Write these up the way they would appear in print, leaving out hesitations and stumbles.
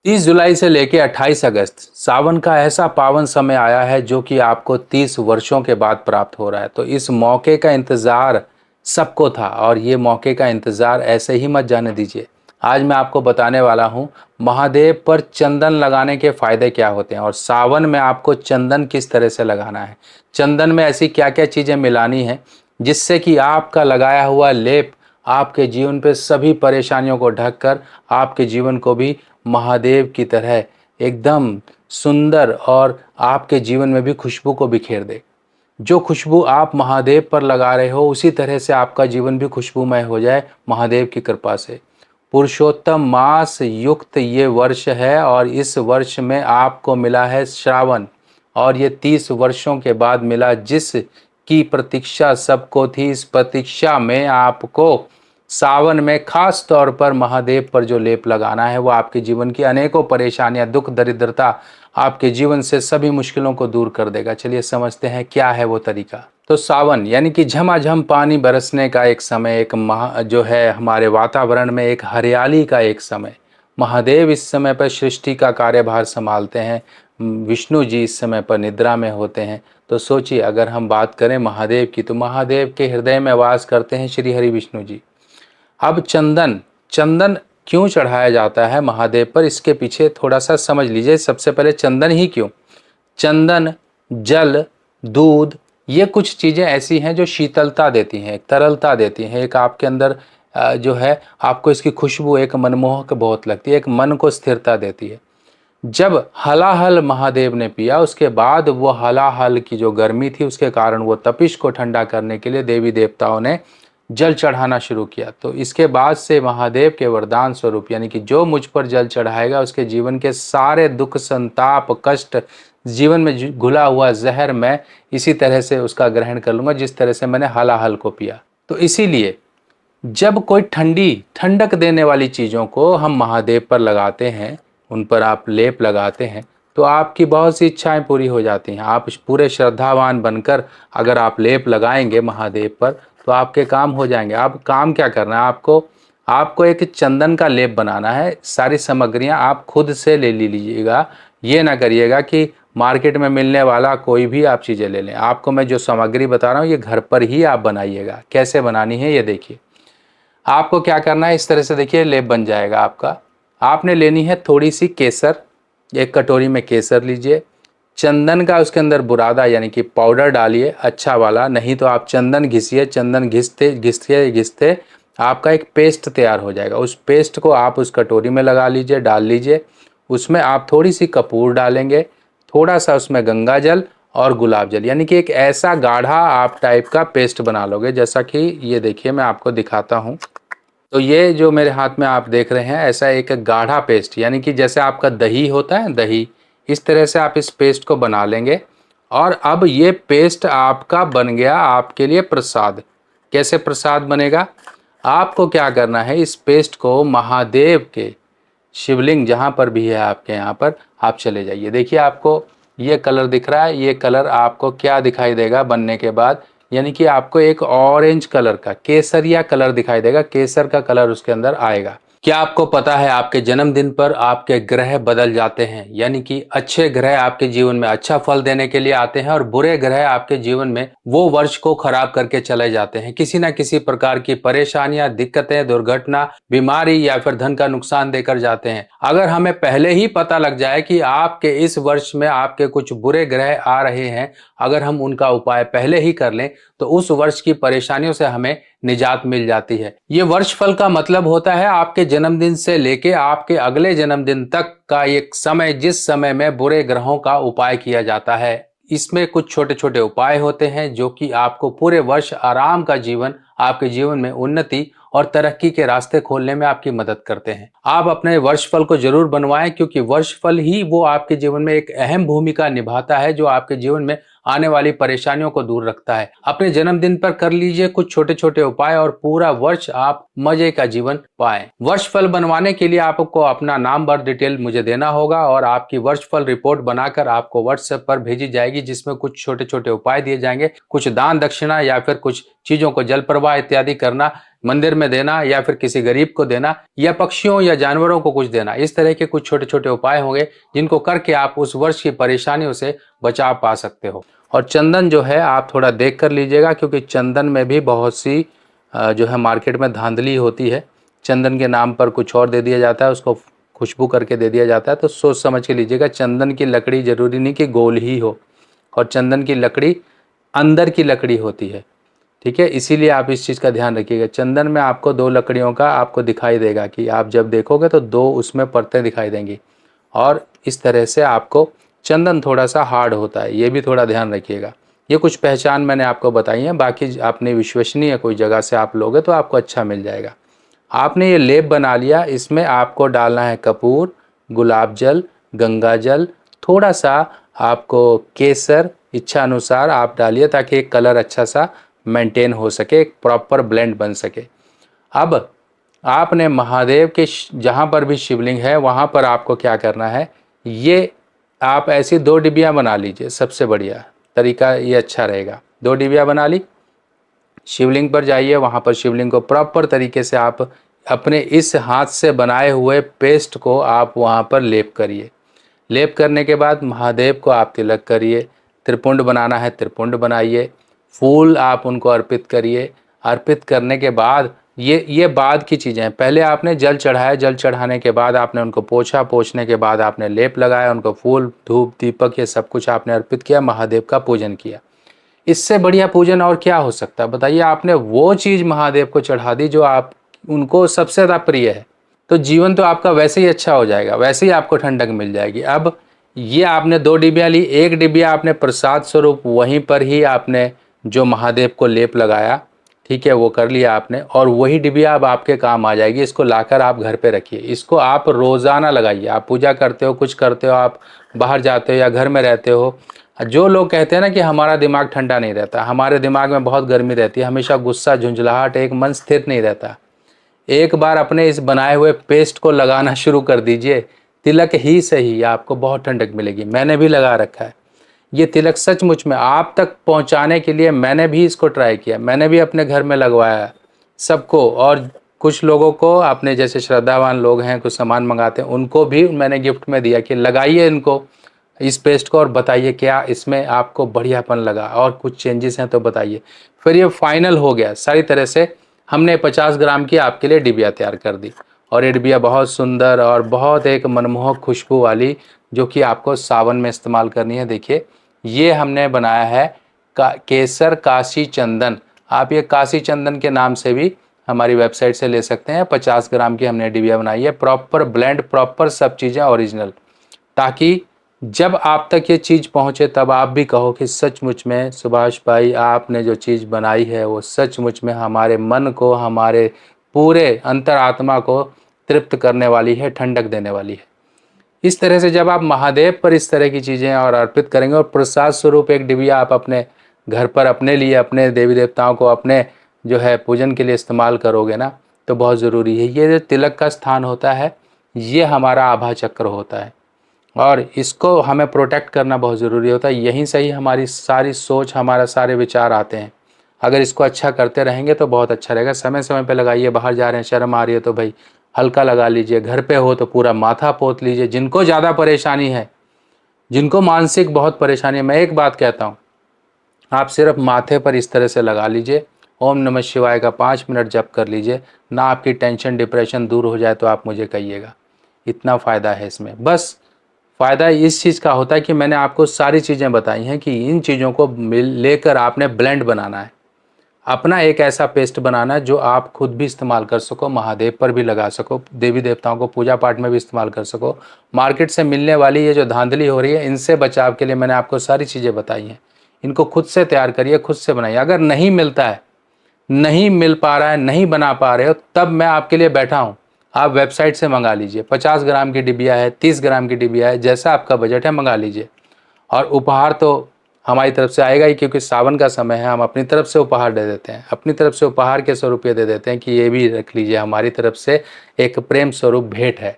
30 जुलाई से लेकर 28 अगस्त सावन का ऐसा पावन समय आया है जो कि आपको 30 वर्षों के बाद प्राप्त हो रहा है। तो इस मौके का इंतज़ार सबको था और ये मौके का इंतज़ार ऐसे ही मत जाने दीजिए। आज मैं आपको बताने वाला हूँ महादेव पर चंदन लगाने के फ़ायदे क्या होते हैं और सावन में आपको चंदन किस तरह से लगाना है। चंदन में ऐसी क्या क्या चीज़ें मिलानी है जिससे कि आपका लगाया हुआ लेप आपके जीवन पे सभी परेशानियों को ढककर आपके जीवन को भी महादेव की तरह एकदम सुंदर और आपके जीवन में भी खुशबू को बिखेर दे। जो खुशबू आप महादेव पर लगा रहे हो उसी तरह से आपका जीवन भी खुशबूमय हो जाए महादेव की कृपा से। पुरुषोत्तम मास युक्त ये वर्ष है और इस वर्ष में आपको मिला है श्रावण और ये 30 वर्षों के बाद मिला जिस की प्रतीक्षा सबको थी। इस प्रतीक्षा में आपको सावन में खास तौर पर महादेव पर जो लेप लगाना है वो आपके जीवन की अनेकों परेशानियां दुख दरिद्रता आपके जीवन से सभी मुश्किलों को दूर कर देगा। चलिए समझते हैं क्या है वो तरीका। तो सावन यानी कि झमाझम पानी बरसने का एक समय, एक जो है हमारे वातावरण में एक हरियाली का एक समय। महादेव इस समय पर सृष्टि का कार्यभार संभालते हैं। विष्णु जी इस समय पर निद्रा में होते हैं। तो सोचिए अगर हम बात करें महादेव की तो महादेव के हृदय में वास करते हैं श्री हरि विष्णु जी। अब चंदन चंदन क्यों चढ़ाया जाता है महादेव पर, इसके पीछे थोड़ा सा समझ लीजिए। सबसे पहले चंदन ही क्यों? चंदन, जल, दूध, ये कुछ चीज़ें ऐसी हैं जो शीतलता देती हैं, एक तरलता देती हैं, एक आपके अंदर जो है आपको इसकी खुशबू एक मनमोहक बहुत लगती है, एक मन को स्थिरता देती है। जब हलाहल महादेव ने पिया उसके बाद वो हलाहल की जो गर्मी थी उसके कारण वो तपिश को ठंडा करने के लिए देवी देवताओं ने जल चढ़ाना शुरू किया। तो इसके बाद से महादेव के वरदान स्वरूप यानी कि जो मुझ पर जल चढ़ाएगा उसके जीवन के सारे दुख संताप कष्ट जीवन में घुला हुआ जहर मैं इसी तरह से उसका ग्रहण कर लूँगा जिस तरह से मैंने हलाहल को पिया। तो इसीलिए जब कोई ठंडी ठंडक देने वाली चीज़ों को हम महादेव पर लगाते हैं, उन पर आप लेप लगाते हैं तो आपकी बहुत सी इच्छाएं पूरी हो जाती हैं। आप पूरे श्रद्धावान बनकर अगर आप लेप लगाएंगे महादेव पर तो आपके काम हो जाएंगे। आप काम क्या करना है, आपको एक चंदन का लेप बनाना है। सारी सामग्रियां आप खुद से ले लीजिएगा। ये ना करिएगा कि मार्केट में मिलने वाला कोई भी आप चीज़ें ले लें। आपको मैं जो सामग्री बता रहा हूँ ये घर पर ही आप बनाइएगा। कैसे बनानी है ये देखिए। आपको क्या करना है, इस तरह से देखिए लेप बन जाएगा आपका। आपने लेनी है थोड़ी सी केसर, एक कटोरी में केसर लीजिए। चंदन का उसके अंदर बुरादा यानी कि पाउडर डालिए अच्छा वाला, नहीं तो आप चंदन घिसिए। चंदन घिसते घिसते घिसते आपका एक पेस्ट तैयार हो जाएगा। उस पेस्ट को आप उस कटोरी में लगा लीजिए, डाल लीजिए। उसमें आप थोड़ी सी कपूर डालेंगे, थोड़ा सा उसमें गंगा जल और गुलाब जल, यानी कि एक ऐसा गाढ़ा आप टाइप का पेस्ट बना लोगे। जैसा कि ये देखिए मैं आपको दिखाता हूँ। तो ये जो मेरे हाथ में आप देख रहे हैं ऐसा एक गाढ़ा पेस्ट यानी कि जैसे आपका दही होता है दही, इस तरह से आप इस पेस्ट को बना लेंगे। और अब ये पेस्ट आपका बन गया आपके लिए प्रसाद। कैसे प्रसाद बनेगा? आपको क्या करना है, इस पेस्ट को महादेव के शिवलिंग जहाँ पर भी है आपके यहाँ पर आप चले जाइए। देखिए आपको ये कलर दिख रहा है, ये कलर आपको क्या दिखाई देगा बनने के बाद, यानी कि आपको एक ऑरेंज कलर का केसरिया कलर दिखाई देगा, केसर का कलर उसके अंदर आएगा। क्या आपको पता है आपके जन्मदिन पर आपके ग्रह बदल जाते हैं, यानी कि अच्छे ग्रह आपके जीवन में अच्छा फल देने के लिए आते हैं और बुरे ग्रह आपके जीवन में वो वर्ष को खराब करके चले जाते हैं। किसी ना किसी प्रकार की परेशानियां दिक्कतें दुर्घटना बीमारी या फिर धन का नुकसान देकर जाते हैं। अगर हमें पहले ही पता लग जाए कि आपके इस वर्ष में आपके कुछ बुरे ग्रह आ रहे हैं, अगर हम उनका उपाय पहले ही कर लें तो उस वर्ष की परेशानियों से हमें निजात मिल जाती है। ये वर्ष फल का मतलब होता है आपके जन्मदिन से लेके आपके अगले जन्मदिन तक का एक समय जिस समय में बुरे ग्रहों का उपाय किया जाता है। इसमें कुछ छोटे छोटे उपाय होते हैं जो कि आपको पूरे वर्ष आराम का जीवन, आपके जीवन में उन्नति और तरक्की के रास्ते खोलने में आपकी मदद करते हैं। आप अपने वर्षफल को जरूर बनवाएं क्योंकि वर्षफल ही वो आपके जीवन में एक अहम भूमिका निभाता है जो आपके जीवन में आने वाली परेशानियों को दूर रखता है। अपने जन्मदिन पर कर लीजिए कुछ छोटे छोटे उपाय और पूरा वर्ष आप मजे का जीवन पाएं। वर्षफल बनवाने के लिए आपको अपना नाम बर्थ डिटेल मुझे देना होगा और आपकी वर्षफल रिपोर्ट बनाकर आपको व्हाट्सएप पर भेजी जाएगी जिसमें कुछ छोटे छोटे उपाय दिए जाएंगे। कुछ दान दक्षिणा या फिर कुछ चीजों को जल प्रवाह इत्यादि करना मंदिर में देना या फिर किसी गरीब को देना या पक्षियों या जानवरों को कुछ देना। इस तरह के कुछ छोटे छोटे उपाय होंगे जिनको करके आप उस वर्ष की परेशानियों से बचाव पा सकते हो। और चंदन जो है आप थोड़ा देख कर लीजिएगा, क्योंकि चंदन में भी बहुत सी जो है मार्केट में धांधली होती है। चंदन के नाम पर कुछ और दे दिया जाता है, उसको खुशबू करके दे दिया जाता है। तो सोच समझ के लीजिएगा। चंदन की लकड़ी जरूरी नहीं कि गोल ही हो, और चंदन की लकड़ी अंदर की लकड़ी होती है, ठीक है। इसीलिए आप इस चीज़ का ध्यान रखिएगा। चंदन में आपको दो लकड़ियों का आपको दिखाई देगा कि आप जब देखोगे तो दो उसमें परतें दिखाई देंगी, और इस तरह से आपको चंदन थोड़ा सा हार्ड होता है, ये भी थोड़ा ध्यान रखिएगा। ये कुछ पहचान मैंने आपको बताई है, बाकी अपनी विश्वसनीय कोई जगह से आप लोगे तो आपको अच्छा मिल जाएगा। आपने ये लेप बना लिया, इसमें आपको डालना है कपूर, गुलाब जल, गंगा जल, थोड़ा सा आपको केसर, इच्छा अनुसार आप डालिए ताकि एक कलर अच्छा सा मेंटेन हो सके, एक प्रॉपर ब्लेंड बन सके। अब आपने महादेव के जहाँ पर भी शिवलिंग है वहाँ पर आपको क्या करना है, ये आप ऐसी 2 डिबिया बना लीजिए। सबसे बढ़िया तरीका ये अच्छा रहेगा। 2 डिबिया बना ली, शिवलिंग पर जाइए, वहाँ पर शिवलिंग को प्रॉपर तरीके से आप अपने इस हाथ से बनाए हुए पेस्ट को आप वहाँ पर लेप करिए। लेप करने के बाद महादेव को आप तिलक करिए। त्रिपुंड बनाना है त्रिपुंड बनाइए, फूल आप उनको अर्पित करिए। अर्पित करने के बाद ये बाद की चीज़ें हैं। पहले आपने जल चढ़ाया, जल चढ़ाने के बाद आपने उनको पोंछा, पोंछने के बाद आपने लेप लगाया, उनको फूल धूप दीपक ये सब कुछ आपने अर्पित किया, महादेव का पूजन किया। इससे बढ़िया पूजन और क्या हो सकता है बताइए। आपने वो चीज़ महादेव को चढ़ा दी जो आप उनको सबसे ज़्यादा प्रिय है, तो जीवन तो आपका वैसे ही अच्छा हो जाएगा, वैसे ही आपको ठंडक मिल जाएगी। अब ये आपने 2 डिबिया ली, एक डिबिया आपने प्रसाद स्वरूप वहीं पर ही आपने जो महादेव को लेप लगाया, ठीक है, वो कर लिया आपने, और वही डिबिया अब आपके काम आ जाएगी। इसको लाकर आप घर पे रखिए, इसको आप रोज़ाना लगाइए। आप पूजा करते हो, कुछ करते हो, आप बाहर जाते हो या घर में रहते हो। जो लोग कहते हैं ना कि हमारा दिमाग ठंडा नहीं रहता, हमारे दिमाग में बहुत गर्मी रहती है, हमेशा गुस्सा, झुंझलाहट, एक मन स्थिर नहीं रहता, एक बार अपने इस बनाए हुए पेस्ट को लगाना शुरू कर दीजिए। तिलक ही सही, आपको बहुत ठंडक मिलेगी। मैंने भी लगा रखा है ये तिलक, सचमुच में आप तक पहुंचाने के लिए मैंने भी इसको ट्राई किया, मैंने भी अपने घर में लगवाया सबको, और कुछ लोगों को, अपने जैसे श्रद्धावान लोग हैं कुछ सामान मंगाते हैं, उनको भी मैंने गिफ्ट में दिया कि लगाइए इनको, इस पेस्ट को, और बताइए क्या इसमें आपको बढ़ियापन लगा और कुछ चेंजेस हैं तो बताइए। फिर ये फाइनल हो गया सारी तरह से। हमने 50 ग्राम की आपके लिए डिबिया तैयार कर दी, और ये डिबिया बहुत सुंदर और बहुत एक मनमोहक खुशबू वाली, जो कि आपको सावन में इस्तेमाल करनी है। देखिए ये हमने बनाया है केसर काशी चंदन। आप ये काशी चंदन के नाम से भी हमारी वेबसाइट से ले सकते हैं। 50 ग्राम की हमने डिबिया बनाई है, प्रॉपर ब्लेंड, प्रॉपर सब चीज़ें ओरिजिनल, ताकि जब आप तक ये चीज़ पहुँचे तब आप भी कहो कि सचमुच में सुभाष भाई आपने जो चीज़ बनाई है वो सचमुच में हमारे मन को, हमारे पूरे अंतरात्मा को तृप्त करने वाली है, ठंडक देने वाली है। इस तरह से जब आप महादेव पर इस तरह की चीज़ें और अर्पित करेंगे, और प्रसाद स्वरूप एक डिबिया आप अपने घर पर अपने लिए, अपने देवी देवताओं को अपने जो है पूजन के लिए इस्तेमाल करोगे ना, तो बहुत ज़रूरी है। ये जो तिलक का स्थान होता है ये हमारा आभा चक्र होता है, और इसको हमें प्रोटेक्ट करना बहुत ज़रूरी होता है। यहीं से ही हमारी सारी सोच, हमारा सारे विचार आते हैं। अगर इसको अच्छा करते रहेंगे तो बहुत अच्छा रहेगा। समय समय पे लगाइए। बाहर जा रहे हैं, शर्म आ रही है तो भाई हल्का लगा लीजिए, घर पे हो तो पूरा माथा पोत लीजिए। जिनको ज़्यादा परेशानी है, जिनको मानसिक बहुत परेशानी है, मैं एक बात कहता हूँ, आप सिर्फ माथे पर इस तरह से लगा लीजिए, ओम नमः शिवाय का 5 मिनट जप कर लीजिए ना। आपकी टेंशन डिप्रेशन दूर हो जाए तो आप मुझे कहिएगा। इतना फ़ायदा है इसमें। बस फ़ायदा इस चीज़ का होता है कि मैंने आपको सारी चीज़ें बताई हैं कि इन चीज़ों को लेकर आपने ब्लेंड बनाना है, अपना एक ऐसा पेस्ट बनाना है जो आप खुद भी इस्तेमाल कर सको, महादेव पर भी लगा सको, देवी देवताओं को पूजा पाठ में भी इस्तेमाल कर सको। मार्केट से मिलने वाली ये जो धांधली हो रही है, इनसे बचाव के लिए मैंने आपको सारी चीज़ें बताई हैं। इनको खुद से तैयार करिए, खुद से बनाइए। अगर नहीं मिलता है, नहीं मिल पा रहा है, नहीं बना पा रहे हो, तब मैं आपके लिए बैठा हूँ। आप वेबसाइट से मंगा लीजिए। 50 ग्राम की डिबिया है, 30 ग्राम की डिबिया है, जैसा आपका बजट है मंगा लीजिए। और उपहार तो हमारी तरफ से आएगा ही, क्योंकि सावन का समय है। हम अपनी तरफ से उपहार दे देते हैं, अपनी तरफ से उपहार के स्वरूप ये दे देते हैं कि ये भी रख लीजिए, हमारी तरफ से एक प्रेम स्वरूप भेंट है।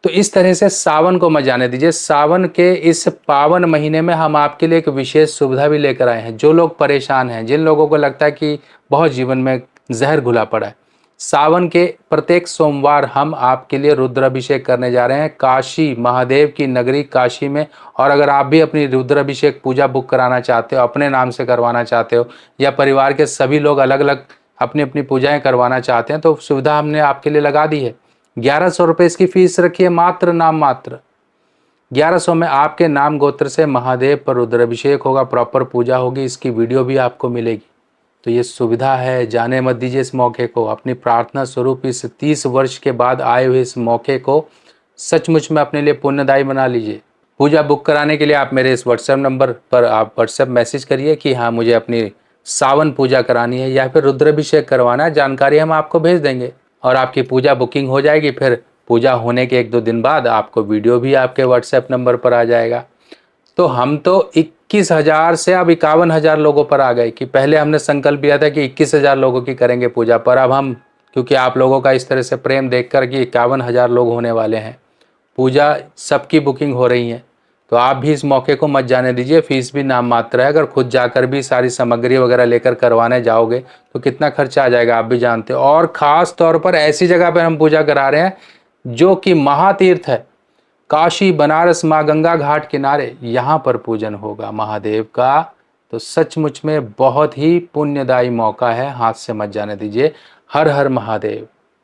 तो इस तरह से सावन को मत जाने दीजिए। सावन के इस पावन महीने में हम आपके लिए एक विशेष सुविधा भी लेकर आए हैं। जो लोग परेशान हैं, जिन लोगों को लगता है कि बहुत जीवन में जहर घुला पड़ा है, सावन के प्रत्येक सोमवार हम आपके लिए रुद्राभिषेक करने जा रहे हैं काशी, महादेव की नगरी काशी में। और अगर आप भी अपनी रुद्राभिषेक पूजा बुक कराना चाहते हो, अपने नाम से करवाना चाहते हो, या परिवार के सभी लोग अलग अलग अपनी अपनी पूजाएं करवाना चाहते हैं, तो सुविधा हमने आपके लिए लगा दी है। 1100 रुपये इसकी फीस रखी है, मात्र नाम मात्र। 1100 में आपके नाम गोत्र से महादेव पर रुद्राभिषेक होगा, प्रॉपर पूजा होगी, इसकी वीडियो भी आपको मिलेगी। तो ये सुविधा है, जाने मत दीजिए इस मौके को। अपनी प्रार्थना स्वरूप इस 30 वर्ष के बाद आए हुए इस मौके को सचमुच में अपने लिए पुण्यदायी बना लीजिए। पूजा बुक कराने के लिए आप मेरे इस व्हाट्सएप नंबर पर आप व्हाट्सएप मैसेज करिए कि हाँ मुझे अपनी सावन पूजा करानी है या फिर रुद्राभिषेक करवाना है, जानकारी हम आपको भेज देंगे और आपकी पूजा बुकिंग हो जाएगी। फिर पूजा होने के 1-2 दिन बाद आपको वीडियो भी आपके व्हाट्सएप नंबर पर आ जाएगा। तो हम तो 21,000 से अब 51,000 लोगों पर आ गए कि पहले हमने संकल्प लिया था कि 21,000 लोगों की करेंगे पूजा, पर अब हम, क्योंकि आप लोगों का इस तरह से प्रेम देखकर कि 51,000 लोग होने वाले हैं, पूजा सबकी बुकिंग हो रही है। तो आप भी इस मौके को मत जाने दीजिए। फीस भी नाम मात्र है। अगर खुद जाकर भी सारी सामग्री वगैरह लेकर करवाने जाओगे तो कितना खर्चा आ जाएगा आप भी जानते हो। और ख़ास तौर पर ऐसी जगह पर हम पूजा करा रहे हैं जो कि महातीर्थ है, काशी बनारस माँ गंगा घाट किनारे, यहाँ पर पूजन होगा महादेव का। तो सचमुच में बहुत ही पुण्यदायी मौका है, हाथ से मत जाने दीजिए। हर हर महादेव।